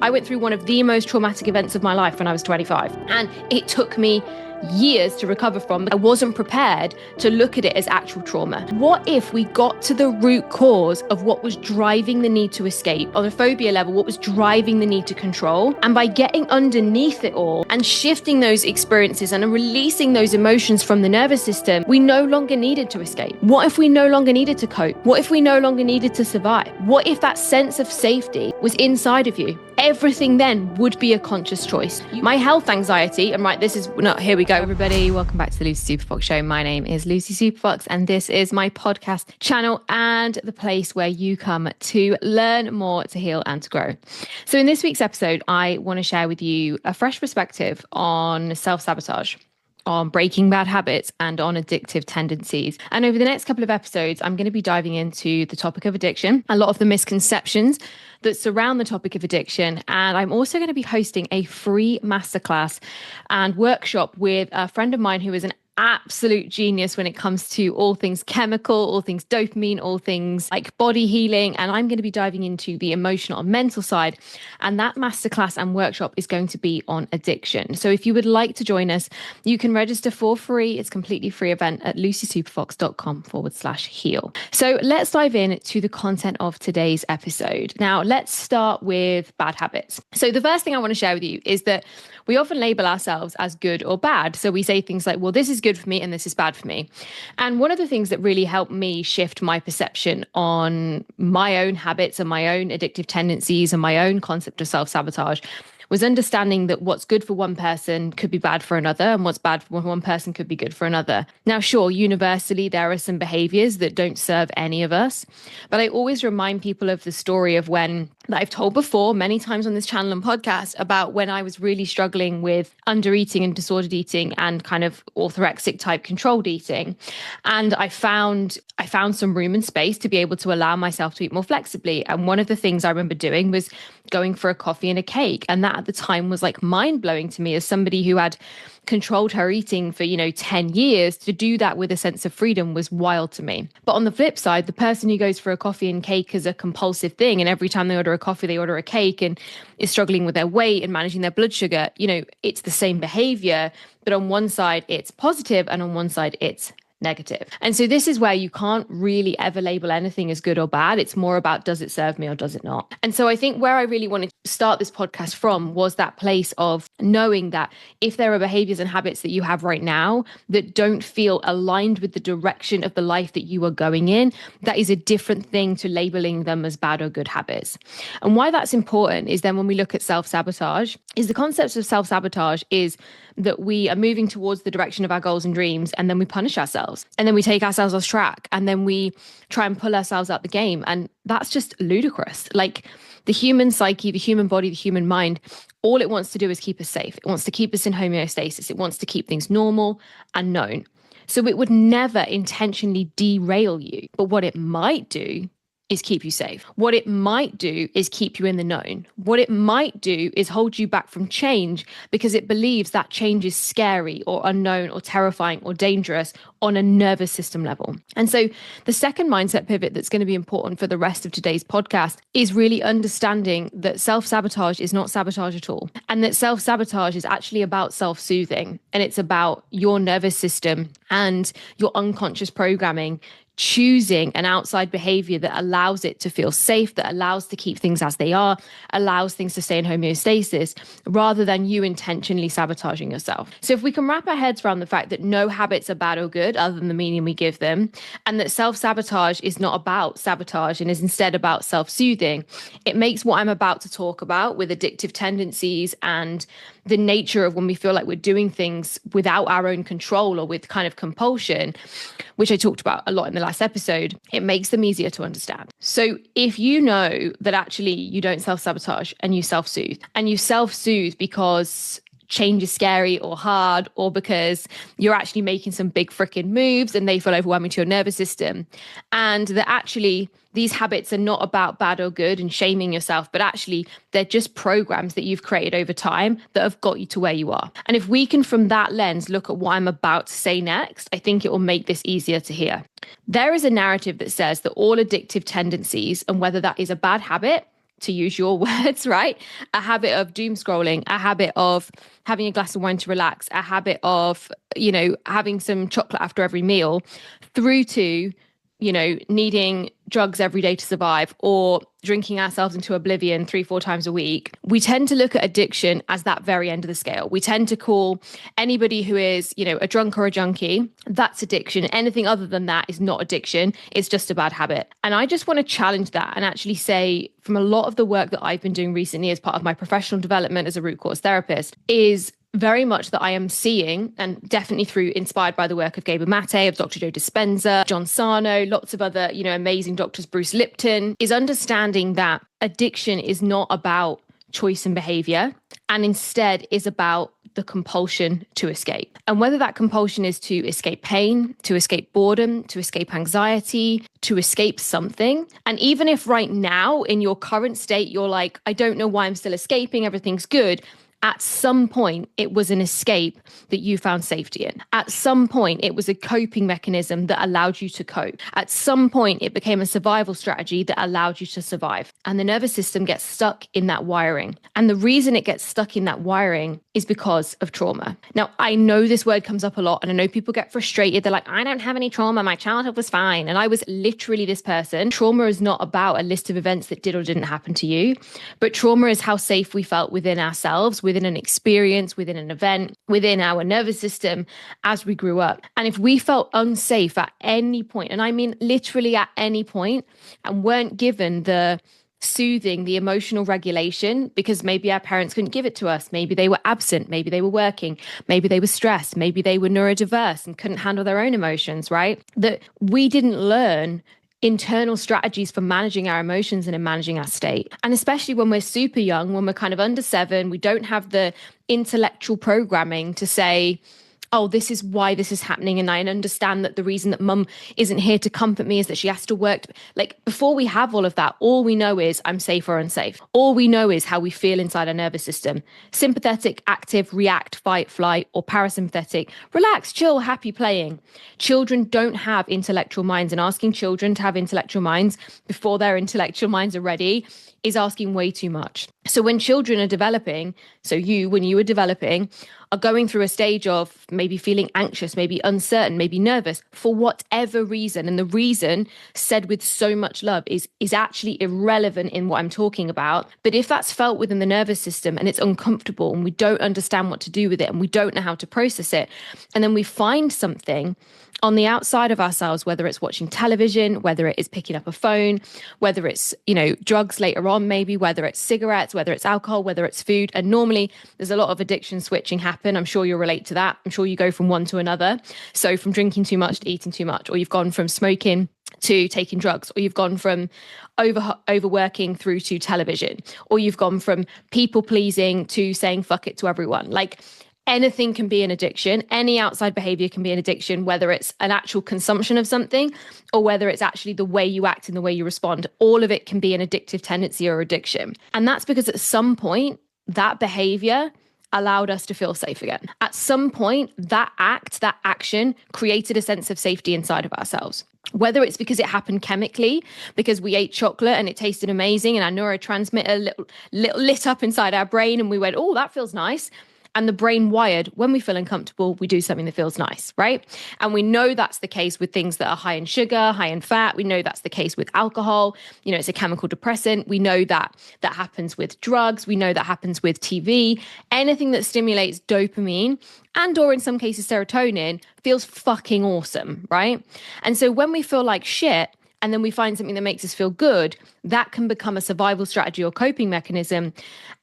I went through one of the most traumatic events of my life when I was 25, and it took me years to recover from. I wasn't prepared to look at it as actual trauma. What if we got to the root cause of what was driving the need to escape, on a phobia level, what was driving the need to control? And by getting underneath it all and shifting those experiences and releasing those emotions from the nervous system, we no longer needed to escape. What if we no longer needed to cope? What if we no longer needed to survive? What if that sense of safety was inside of you? Everything then would be a conscious choice. My health anxiety, and here we go, everybody. Welcome back to the Lucy Superfox Show. My name is Lucy Superfox, and this is my podcast channel and the place where you come to learn more, to heal, and to grow. So in this week's episode, I want to share with you a fresh perspective on self-sabotage, on breaking bad habits, and on addictive tendencies. And over the next couple of episodes, I'm going to be diving into the topic of addiction, a lot of the misconceptions that surround the topic of addiction. And I'm also going to be hosting a free masterclass and workshop with a friend of mine who is an absolute genius when it comes to all things chemical, all things dopamine, all things like body healing. And I'm going to be diving into the emotional and mental side. And that masterclass and workshop is going to be on addiction. So if you would like to join us, you can register for free. It's a completely free event at lucysuperfox.com/heal. So let's dive in to the content of today's episode. Now, let's start with bad habits. So the first thing I want to share with you is that we often label ourselves as good or bad. So we say things like, well, this is good for me and this is bad for me. And one of the things that really helped me shift my perception on my own habits and my own addictive tendencies and my own concept of self-sabotage was understanding that what's good for one person could be bad for another, and what's bad for one person could be good for another. Now, sure, universally, there are some behaviors that don't serve any of us, but I always remind people of the story of that I've told before many times on this channel and podcast about when I was really struggling with under eating and disordered eating and kind of orthorexic type controlled eating. And I found some room and space to be able to allow myself to eat more flexibly. And one of the things I remember doing was going for a coffee and a cake. And that at the time was like mind blowing to me as somebody who had controlled her eating for, 10 years. To do that with a sense of freedom was wild to me. But on the flip side, the person who goes for a coffee and cake as a compulsive thing, and every time they order a coffee, they order a cake, and is struggling with their weight and managing their blood sugar, it's the same behavior, but on one side it's positive and on one side it's negative. And so this is where you can't really ever label anything as good or bad. It's more about, does it serve me or does it not? And so I think where I really wanted to start this podcast from was that place of knowing that if there are behaviors and habits that you have right now that don't feel aligned with the direction of the life that you are going in, that is a different thing to labeling them as bad or good habits. And why that's important is then when we look at self-sabotage, is the concept of self-sabotage is that we are moving towards the direction of our goals and dreams, and then we punish ourselves, and then we take ourselves off track, and then we try and pull ourselves out the game. And that's just ludicrous. Like, the human psyche, the human body, the human mind, all it wants to do is keep us safe. It wants to keep us in homeostasis. It wants to keep things normal and known. So it would never intentionally derail you. But what it might do is keep you safe. What it might do is keep you in the known. What it might do is hold you back from change because it believes that change is scary or unknown or terrifying or dangerous on a nervous system level. And so the second mindset pivot that's going to be important for the rest of today's podcast is really understanding that self-sabotage is not sabotage at all. And that self-sabotage is actually about self-soothing. And it's about your nervous system and your unconscious programming choosing an outside behavior that allows it to feel safe, that allows to keep things as they are, allows things to stay in homeostasis, rather than you intentionally sabotaging yourself. So if we can wrap our heads around the fact that no habits are bad or good other than the meaning we give them, and that self-sabotage is not about sabotage and is instead about self-soothing, it makes what I'm about to talk about with addictive tendencies and the nature of when we feel like we're doing things without our own control or with kind of compulsion, which I talked about a lot in the last episode, it makes them easier to understand. So if you know that actually you don't self-sabotage and you self-soothe because change is scary or hard, or because you're actually making some big freaking moves and they feel overwhelming to your nervous system, and that actually these habits are not about bad or good and shaming yourself, but actually they're just programs that you've created over time that have got you to where you are. And if we can, from that lens, look at what I'm about to say next, I think it will make this easier to hear. There is a narrative that says that all addictive tendencies, and whether that is a bad habit, to use your words, right? A habit of doom scrolling, a habit of having a glass of wine to relax, a habit of, having some chocolate after every meal, through to, needing drugs every day to survive, or drinking ourselves into oblivion 3-4 times a week. We tend to look at addiction as that very end of the scale. We tend to call anybody who is, a drunk or a junkie, that's addiction. Anything other than that is not addiction. It's just a bad habit. And I just want to challenge that and actually say, from a lot of the work that I've been doing recently as part of my professional development as a root cause therapist, is very much that I am seeing, and definitely through inspired by the work of Gabor Mate, of Dr. Joe Dispenza, John Sarno, lots of other, amazing doctors, Bruce Lipton, is understanding that addiction is not about choice and behavior, and instead is about the compulsion to escape. And whether that compulsion is to escape pain, to escape boredom, to escape anxiety, to escape something. And even if right now in your current state, you're like, I don't know why I'm still escaping, everything's good. At some point, it was an escape that you found safety in. At some point, it was a coping mechanism that allowed you to cope. At some point, it became a survival strategy that allowed you to survive. And the nervous system gets stuck in that wiring. And the reason it gets stuck in that wiring is because of trauma. Now, I know this word comes up a lot, and I know people get frustrated. They're like, I don't have any trauma. My childhood was fine. And I was literally this person. Trauma is not about a list of events that did or didn't happen to you, but trauma is how safe we felt within ourselves, within an experience, within an event, within our nervous system as we grew up. And if we felt unsafe at any point, and I mean literally at any point, and weren't given the soothing, the emotional regulation, because maybe our parents couldn't give it to us, maybe they were absent, maybe they were working, maybe they were stressed, maybe they were neurodiverse and couldn't handle their own emotions, right? That we didn't learn internal strategies for managing our emotions and in managing our state. And especially when we're super young, when we're kind of under 7, we don't have the intellectual programming to say, oh, this is why this is happening. And I understand that the reason that mum isn't here to comfort me is that she has to work. Like, before we have all of that, all we know is I'm safe or unsafe. All we know is how we feel inside our nervous system. Sympathetic, active, react, fight, flight, or parasympathetic, relax, chill, happy, playing. Children don't have intellectual minds, and asking children to have intellectual minds before their intellectual minds are ready is asking way too much. So when children are developing, when you were developing, are going through a stage of maybe feeling anxious, maybe uncertain, maybe nervous for whatever reason. And the reason, said with so much love, is actually irrelevant in what I'm talking about. But if that's felt within the nervous system and it's uncomfortable and we don't understand what to do with it and we don't know how to process it, and then we find something on the outside of ourselves, whether it's watching television, whether it is picking up a phone, whether it's, drugs later on, maybe, whether it's cigarettes, whether it's alcohol, whether it's food. And normally there's a lot of addiction switching happen. I'm sure you'll relate to that. I'm sure you go from one to another. So from drinking too much to eating too much, or you've gone from smoking to taking drugs, or you've gone from overworking through to television, or you've gone from people pleasing to saying fuck it to everyone. Like, anything can be an addiction. Any outside behavior can be an addiction, whether it's an actual consumption of something or whether it's actually the way you act and the way you respond. All of it can be an addictive tendency or addiction. And that's because at some point, that behavior allowed us to feel safe again. At some point, that action created a sense of safety inside of ourselves. Whether it's because it happened chemically, because we ate chocolate and it tasted amazing and our neurotransmitter lit up inside our brain and we went, oh, that feels nice. And the brain wired, when we feel uncomfortable, we do something that feels nice, right? And we know that's the case with things that are high in sugar, high in fat. We know that's the case with alcohol. It's a chemical depressant. We know that happens with drugs. We know that happens with TV. Anything that stimulates dopamine and or in some cases serotonin feels fucking awesome, right? And so when we feel like shit, and then we find something that makes us feel good, that can become a survival strategy or coping mechanism.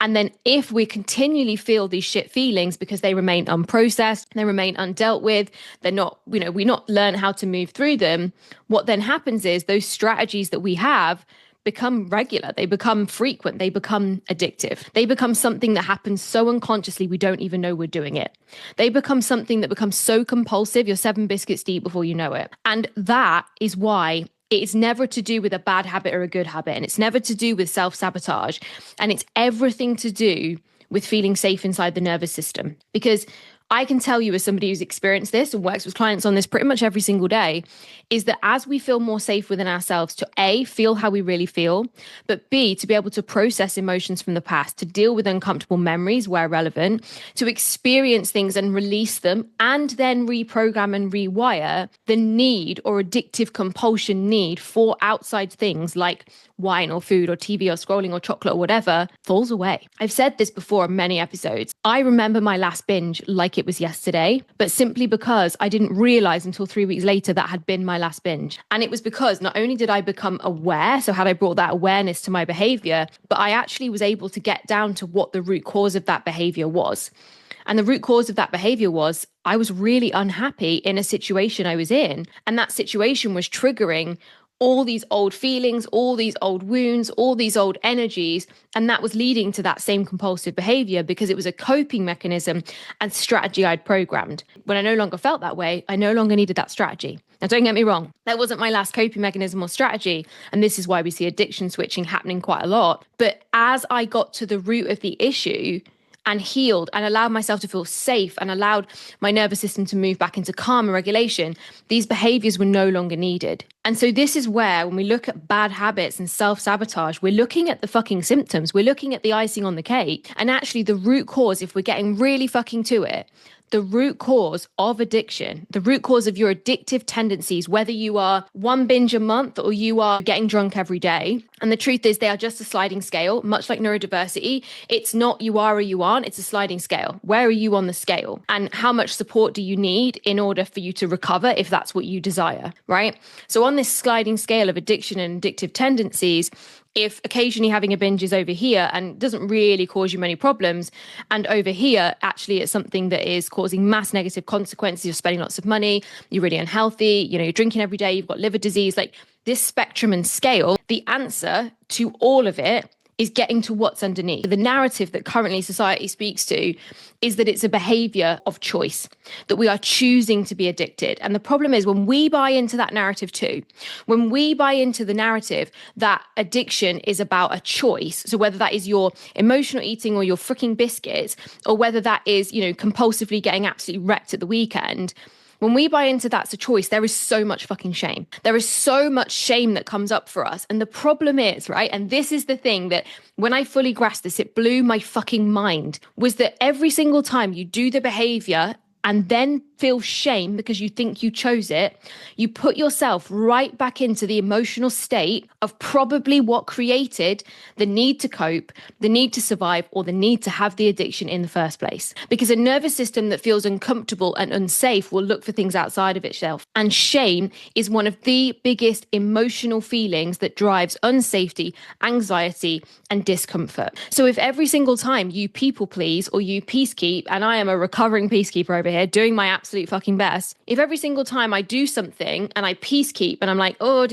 And then if we continually feel these shit feelings because they remain unprocessed, they remain undealt with, they're not, we not learn how to move through them, what then happens is those strategies that we have become regular, they become frequent, they become addictive. They become something that happens so unconsciously we don't even know we're doing it. They become something that becomes so compulsive, you're 7 biscuits deep before you know it. And that is why it's never to do with a bad habit or a good habit, and it's never to do with self-sabotage, and it's everything to do with feeling safe inside the nervous system. Because I can tell you, as somebody who's experienced this and works with clients on this pretty much every single day, is that as we feel more safe within ourselves to A, feel how we really feel, but B, to be able to process emotions from the past, to deal with uncomfortable memories where relevant, to experience things and release them, and then reprogram and rewire, the need or addictive compulsion need for outside things like wine or food or TV or scrolling or chocolate or whatever falls away. I've said this before in many episodes. I remember my last binge like it was yesterday, but simply because I didn't realize until 3 weeks later that had been my last binge. And it was because not only did I become aware, so had I brought that awareness to my behavior, but I actually was able to get down to what the root cause of that behavior was. And the root cause of that behavior was I was really unhappy in a situation I was in. And that situation was triggering all these old feelings, all these old wounds, all these old energies. And that was leading to that same compulsive behavior because it was a coping mechanism and strategy I'd programmed. When I no longer felt that way, I no longer needed that strategy. Now, don't get me wrong, that wasn't my last coping mechanism or strategy. And this is why we see addiction switching happening quite a lot. But as I got to the root of the issue, and healed and allowed myself to feel safe and allowed my nervous system to move back into calm and regulation, these behaviors were no longer needed. And so this is where, when we look at bad habits and self-sabotage, we're looking at the fucking symptoms. We're looking at the icing on the cake. And actually the root cause, if we're getting really fucking to it, the root cause of addiction, the root cause of your addictive tendencies, whether you are one binge a month or you are getting drunk every day. And the truth is they are just a sliding scale, much like neurodiversity. It's not you are or you aren't, it's a sliding scale. Where are you on the scale? And how much support do you need in order for you to recover if that's what you desire, right? So on this sliding scale of addiction and addictive tendencies, if occasionally having a binge is over here and doesn't really cause you many problems, and over here, actually it's something that is causing mass negative consequences, you're spending lots of money, you're really unhealthy, you're drinking every day, you've got liver disease, like this spectrum and scale, the answer to all of it is getting to what's underneath. The narrative that currently society speaks to is that it's a behavior of choice, that we are choosing to be addicted. And the problem is when we buy into that narrative too, when we buy into the narrative that addiction is about a choice, so whether that is your emotional eating or your freaking biscuits, or whether that is, compulsively getting absolutely wrecked at the weekend, when we buy into that's a choice, there is so much fucking shame. There is so much shame that comes up for us. And the problem is, right, and this is the thing that when I fully grasped this, it blew my fucking mind, was that every single time you do the behavior and then feel shame because you think you chose it, you put yourself right back into the emotional state of probably what created the need to cope, the need to survive, or the need to have the addiction in the first place. Because a nervous system that feels uncomfortable and unsafe will look for things outside of itself. And shame is one of the biggest emotional feelings that drives unsafety, anxiety, and discomfort. So if every single time you people please or you peacekeep, and I am a recovering peacekeeper over here doing my absolute fucking best, if every single time I do something and I peacekeep and I'm like, oh,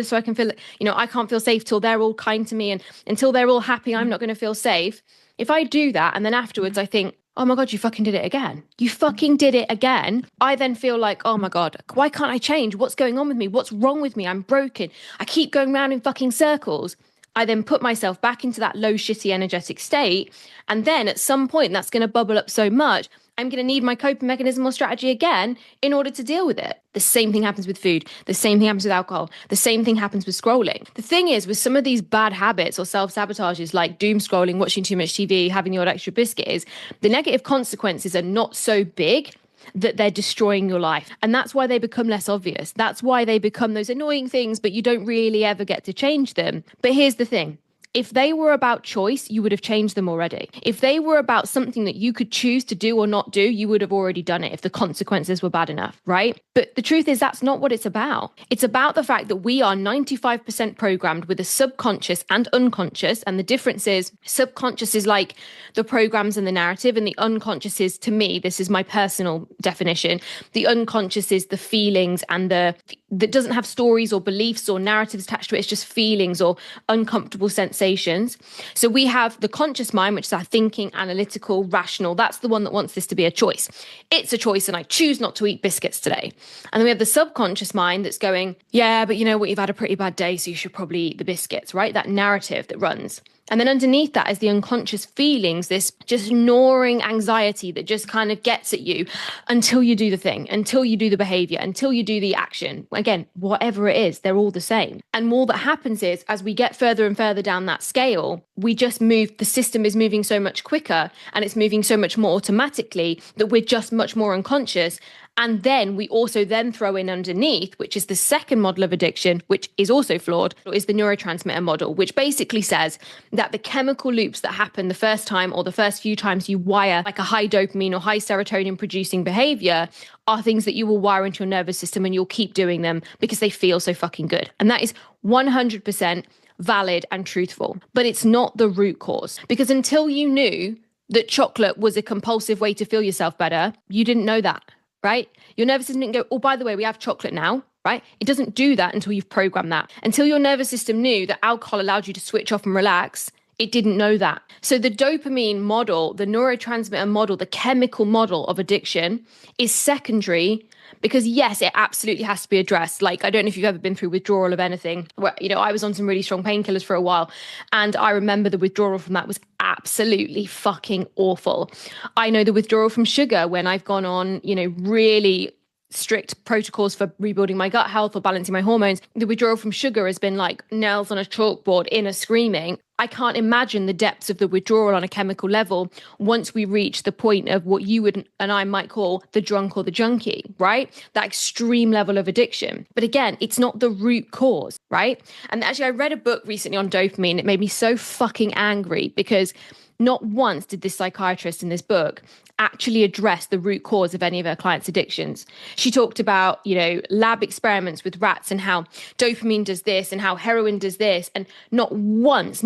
so I can feel, I can't feel safe till they're all kind to me, and until they're all happy, I'm not going to feel safe. If I do that and then afterwards I think, oh my God, you fucking did it again. You fucking did it again. I then feel like, oh my God, why can't I change? What's going on with me? What's wrong with me? I'm broken. I keep going round in fucking circles. I then put myself back into that low, shitty, energetic state. And then at some point, that's going to bubble up so much, I'm going to need my coping mechanism or strategy again in order to deal with it. The same thing happens with food. The same thing happens with alcohol. The same thing happens with scrolling. The thing is, with some of these bad habits or self-sabotages like doom scrolling, watching too much TV, having the odd extra biscuit, is the negative consequences are not so big that they're destroying your life. And that's why they become less obvious. That's why they become those annoying things, but you don't really ever get to change them. But here's the thing. If they were about choice, you would have changed them already. If they were about something that you could choose to do or not do, you would have already done it if the consequences were bad enough, right? But the truth is that's not what it's about. It's about the fact that we are 95% programmed with a subconscious and unconscious. And the difference is subconscious is like the programs and the narrative, and the unconscious is, to me, this is my personal definition, the unconscious is the feelings and that doesn't have stories or beliefs or narratives attached to it. It's just feelings or uncomfortable sensations. So we have the conscious mind, which is our thinking, analytical, rational. That's the one that wants this to be a choice. It's a choice and I choose not to eat biscuits today. And then we have the subconscious mind that's going, yeah, but you know what? You've had a pretty bad day, so you should probably eat the biscuits, right? That narrative that runs. And then underneath that is the unconscious feelings, this just gnawing anxiety that just kind of gets at you until you do the thing, until you do the behavior, until you do the action. Again, whatever it is, they're all the same. And all that happens is as we get further and further down that scale, we just move, the system is moving so much quicker and it's moving so much more automatically that we're just much more unconscious. And then we also then throw in underneath, which is the second model of addiction, which is also flawed, is the neurotransmitter model, which basically says that the chemical loops that happen the first time or the first few times you wire like a high dopamine or high serotonin producing behavior are things that you will wire into your nervous system, and you'll keep doing them because they feel so fucking good. And that is 100% valid and truthful, but it's not the root cause, because until you knew that chocolate was a compulsive way to feel yourself better, you didn't know that. Right? Your nervous system didn't go, oh, by the way, we have chocolate now, right? It doesn't do that until you've programmed that. Until your nervous system knew that alcohol allowed you to switch off and relax, it didn't know that. So the dopamine model, the neurotransmitter model, the chemical model of addiction is secondary, because yes, it absolutely has to be addressed. Like, I don't know if you've ever been through withdrawal of anything. Where, I was on some really strong painkillers for a while, and I remember the withdrawal from that was absolutely fucking awful. I know the withdrawal from sugar when I've gone on, really strict protocols for rebuilding my gut health or balancing my hormones. The withdrawal from sugar has been like nails on a chalkboard, inner screaming. I can't imagine the depths of the withdrawal on a chemical level once we reach the point of what you would and I might call the drunk or the junkie, right? That extreme level of addiction. But again, it's not the root cause, right? And actually, I read a book recently on dopamine. It made me so fucking angry because not once did this psychiatrist in this book actually address the root cause of any of her clients' addictions. She talked about, lab experiments with rats and how dopamine does this and how heroin does this. And not once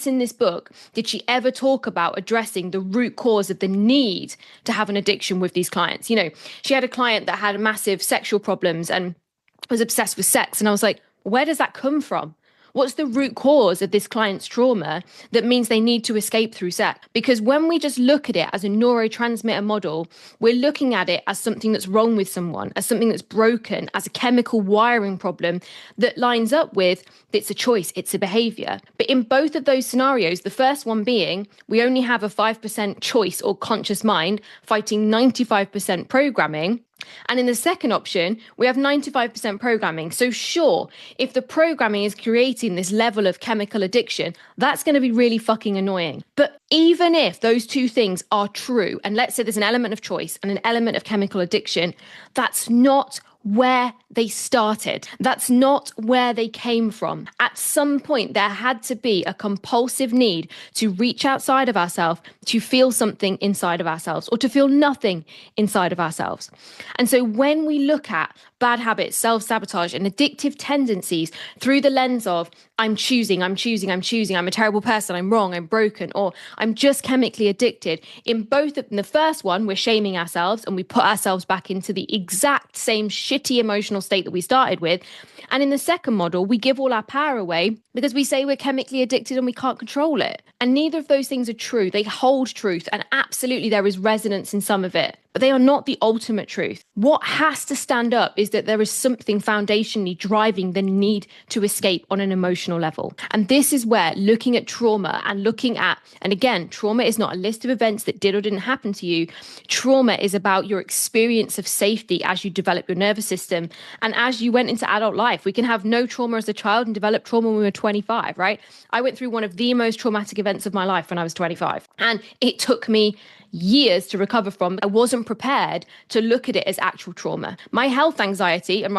in this book did she ever talk about addressing the root cause of the need to have an addiction with these clients. She had a client that had massive sexual problems and was obsessed with sex. And I was like, where does that come from? What's the root cause of this client's trauma that means they need to escape through sex? Because when we just look at it as a neurotransmitter model, we're looking at it as something that's wrong with someone, as something that's broken, as a chemical wiring problem that lines up with it's a choice, it's a behavior. But in both of those scenarios, the first one being we only have a 5% choice or conscious mind fighting 95% programming. And in the second option, we have 95% programming. So sure, if the programming is creating this level of chemical addiction, that's going to be really fucking annoying. But even if those two things are true, and let's say there's an element of choice and an element of chemical addiction, that's not where they started. That's not where they came from. At some point, there had to be a compulsive need to reach outside of ourselves, to feel something inside of ourselves, or to feel nothing inside of ourselves. And so when we look at bad habits, self-sabotage, and addictive tendencies through the lens of I'm choosing, I'm a terrible person, I'm wrong, I'm broken, or I'm just chemically addicted. In the first one, we're shaming ourselves and we put ourselves back into the exact same shitty emotional state that we started with. And in the second model, we give all our power away because we say we're chemically addicted and we can't control it. And neither of those things are true. They hold truth, and absolutely there is resonance in some of it, but they are not the ultimate truth. What has to stand up is that there is something foundationally driving the need to escape on an emotional level. And this is where looking at trauma and again, trauma is not a list of events that did or didn't happen to you. Trauma is about your experience of safety as you develop your nervous system. And as you went into adult life, we can have no trauma as a child and develop trauma when we were 25, right? I went through one of the most traumatic events of my life when I was 25. And it took me years to recover from. I wasn't prepared to look at it as actual trauma. My health anxiety, and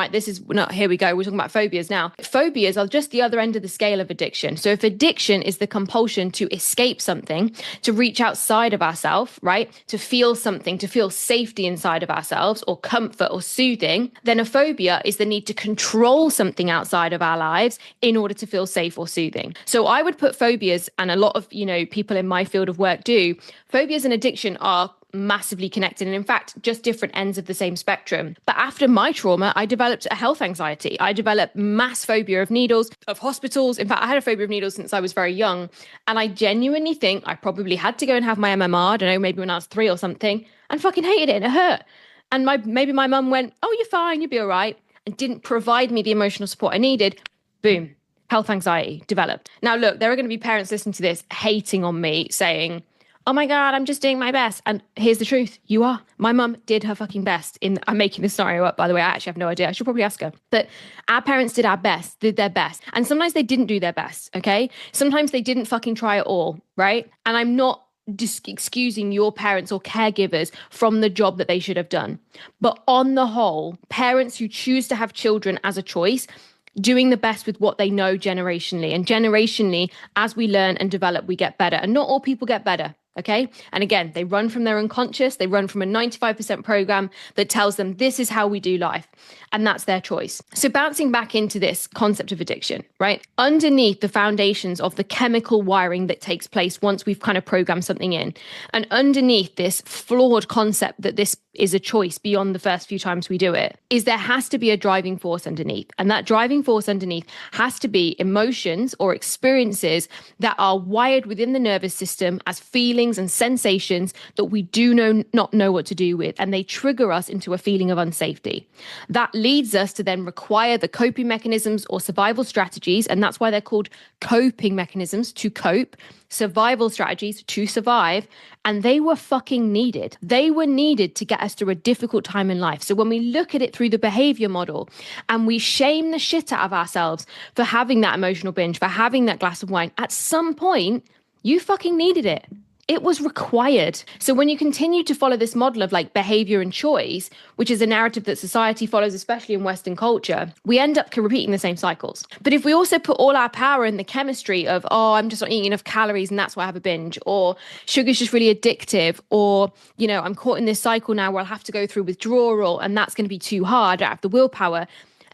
here we go, we're talking about phobias now. Phobias are just the other end of the scale of addiction. So if addiction is the compulsion to escape something, to reach outside of ourselves, right? To feel something, to feel safety inside of ourselves or comfort or soothing, then a phobia is the need to control something outside of our lives in order to feel safe or soothing. So I would put phobias, and a lot of, people in my field of work do, phobias and addiction are massively connected, and in fact just different ends of the same spectrum. But after my trauma, I developed a health anxiety. I developed mass phobia of needles, of hospitals. In fact, I had a phobia of needles since I was very young, and I genuinely think I probably had to go and have my MMR, I don't know, maybe when I was 3 or something, and fucking hated it and it hurt. And maybe my mum went, oh, you're fine, you'll be all right, and didn't provide me the emotional support I needed. Boom. health anxiety developed. Now, look, there are going to be parents listening to this hating on me saying, oh my God, I'm just doing my best. And here's the truth. You are. My mum did her fucking best I'm making this scenario up, by the way. I actually have no idea. I should probably ask her. But our parents did their best. And sometimes they didn't do their best, okay? Sometimes they didn't fucking try at all, right? And I'm not just excusing your parents or caregivers from the job that they should have done. But on the whole, parents who choose to have children as a choice doing the best with what they know generationally. And generationally, as we learn and develop, we get better. And not all people get better. Okay. And again, they run from their unconscious. They run from a 95% program that tells them this is how we do life. And that's their choice. So bouncing back into this concept of addiction, right? Underneath the foundations of the chemical wiring that takes place once we've kind of programmed something in, and underneath this flawed concept that this is a choice beyond the first few times we do it, is there has to be a driving force underneath. And that driving force underneath has to be emotions or experiences that are wired within the nervous system as feelings and sensations that we not know what to do with. And they trigger us into a feeling of unsafety. That leads us to then require the coping mechanisms or survival strategies. And that's why they're called coping mechanisms, to cope, survival strategies to survive. And they were fucking needed. They were needed to get us through a difficult time in life. So when we look at it through the behavior model and we shame the shit out of ourselves for having that emotional binge, for having that glass of wine, at some point, you fucking needed it. It was required. So when you continue to follow this model of like behavior and choice, which is a narrative that society follows, especially in Western culture, we end up repeating the same cycles. But if we also put all our power in the chemistry of, oh, I'm just not eating enough calories and that's why I have a binge, or sugar's just really addictive, or, you know, I'm caught in this cycle now where I'll have to go through withdrawal and that's going to be too hard, I don't have the willpower.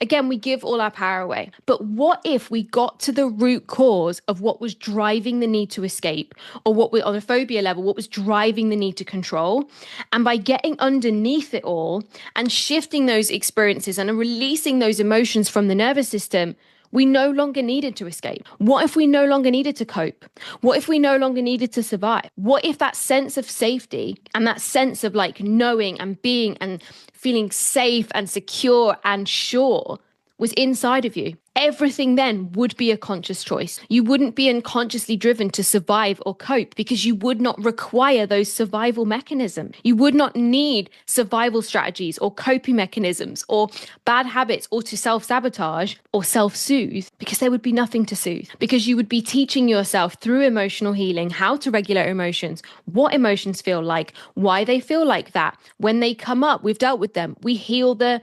Again, we give all our power away. But what if we got to the root cause of what was driving the need to escape, or what on a phobia level, what was driving the need to control? And by getting underneath it all and shifting those experiences and releasing those emotions from the nervous system, we no longer needed to escape. What if we no longer needed to cope? What if we no longer needed to survive? What if that sense of safety and that sense of like knowing and being and feeling safe and secure and sure was inside of you? Everything then would be a conscious choice. You wouldn't be unconsciously driven to survive or cope because you would not require those survival mechanisms. You would not need survival strategies or coping mechanisms or bad habits or to self-sabotage or self-soothe, because there would be nothing to soothe, because you would be teaching yourself through emotional healing how to regulate emotions, what emotions feel like, why they feel like that. When they come up, we've dealt with them. We heal the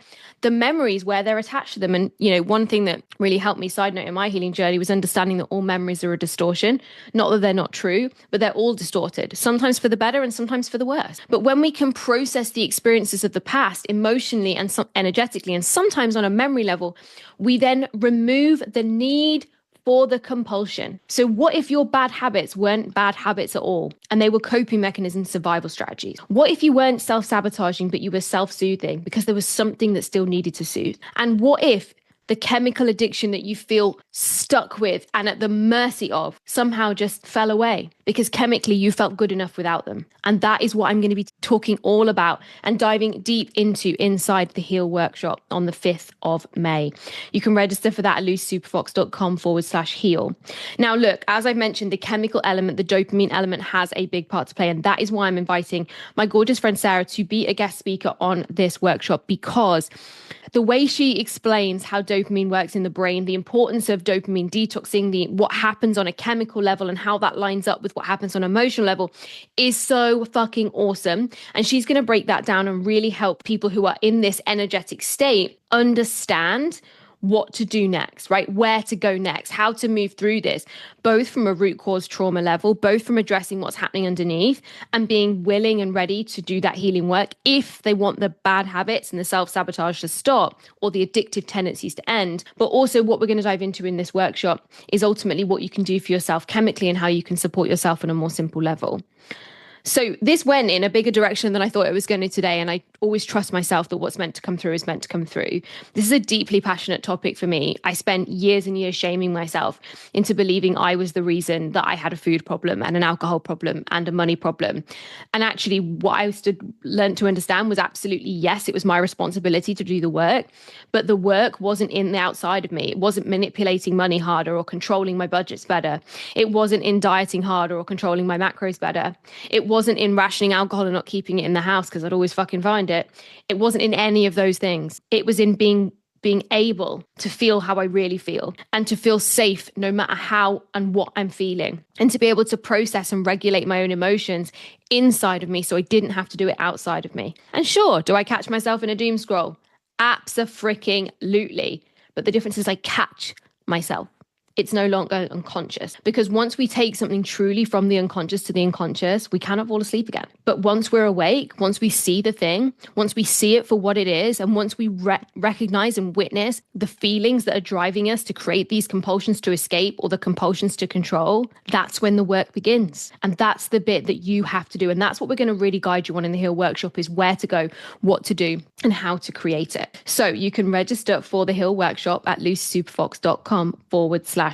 memories where they're attached to them. And, you know, one thing that really helped me, side note, in my healing journey was understanding that all memories are a distortion. Not that they're not true, but they're all distorted, sometimes for the better and sometimes for the worse. But when we can process the experiences of the past emotionally and energetically, and sometimes on a memory level, we then remove the need for the compulsion. So what if your bad habits weren't bad habits at all and they were coping mechanisms, survival strategies? What if you weren't self-sabotaging, but you were self-soothing because there was something that still needed to soothe? And what if the chemical addiction that you feel stuck with and at the mercy of somehow just fell away because chemically you felt good enough without them? And that is what I'm going to be talking all about and diving deep into inside the Heal workshop on the 5th of May. You can register for that at lucysuperfox.com/heal. Now, look, as I've mentioned, the chemical element, the dopamine element has a big part to play. And that is why I'm inviting my gorgeous friend Sarah to be a guest speaker on this workshop, because the way she explains how dopamine works in the brain, the importance of dopamine detoxing, what happens on a chemical level and how that lines up with what happens on an emotional level is so fucking awesome. And she's going to break that down and really help people who are in this energetic state understand what to do next, right? Where to go next, how to move through this, both from a root cause trauma level, both from addressing what's happening underneath and being willing and ready to do that healing work if they want the bad habits and the self-sabotage to stop or the addictive tendencies to end. But also what we're going to dive into in this workshop is ultimately what you can do for yourself chemically and how you can support yourself on a more simple level. So this went in a bigger direction than I thought it was going to today. And I always trust myself that what's meant to come through is meant to come through. This is a deeply passionate topic for me. I spent years and years shaming myself into believing I was the reason that I had a food problem and an alcohol problem and a money problem. And actually, what I learned to understand was absolutely yes, it was my responsibility to do the work, but the work wasn't in the outside of me. It wasn't manipulating money harder or controlling my budgets better. It wasn't in dieting harder or controlling my macros better. It wasn't in rationing alcohol and not keeping it in the house because I'd always fucking find it. It wasn't in any of those things. It was in being able to feel how I really feel and to feel safe no matter how and what I'm feeling, and to be able to process and regulate my own emotions inside of me so I didn't have to do it outside of me. And sure, do I catch myself in a doom scroll? Abso-freaking-lutely. But the difference is I catch myself. It's no longer unconscious, because once we take something truly from the unconscious to the unconscious, we cannot fall asleep again. But once we're awake, once we see the thing, once we see it for what it is, and once we recognize and witness the feelings that are driving us to create these compulsions to escape or the compulsions to control, that's when the work begins. And that's the bit that you have to do. And that's what we're going to really guide you on in the Heal Workshop, is where to go, what to do, and how to create it. So you can register for the Heal Workshop at lucysuperfox.com/heal.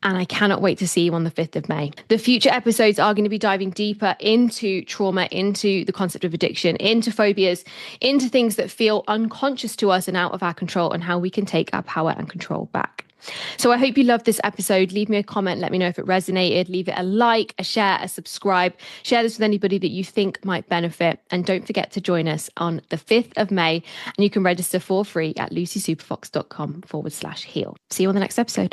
And I cannot wait to see you on the 5th of May. The future episodes are going to be diving deeper into trauma, into the concept of addiction, into phobias, into things that feel unconscious to us and out of our control, and how we can take our power and control back. So I hope you loved this episode. Leave me a comment. Let me know if it resonated. Leave it a like, a share, a subscribe. Share this with anybody that you think might benefit. And don't forget to join us on the 5th of May. And you can register for free at lucysuperfox.com/heal. See you on the next episode.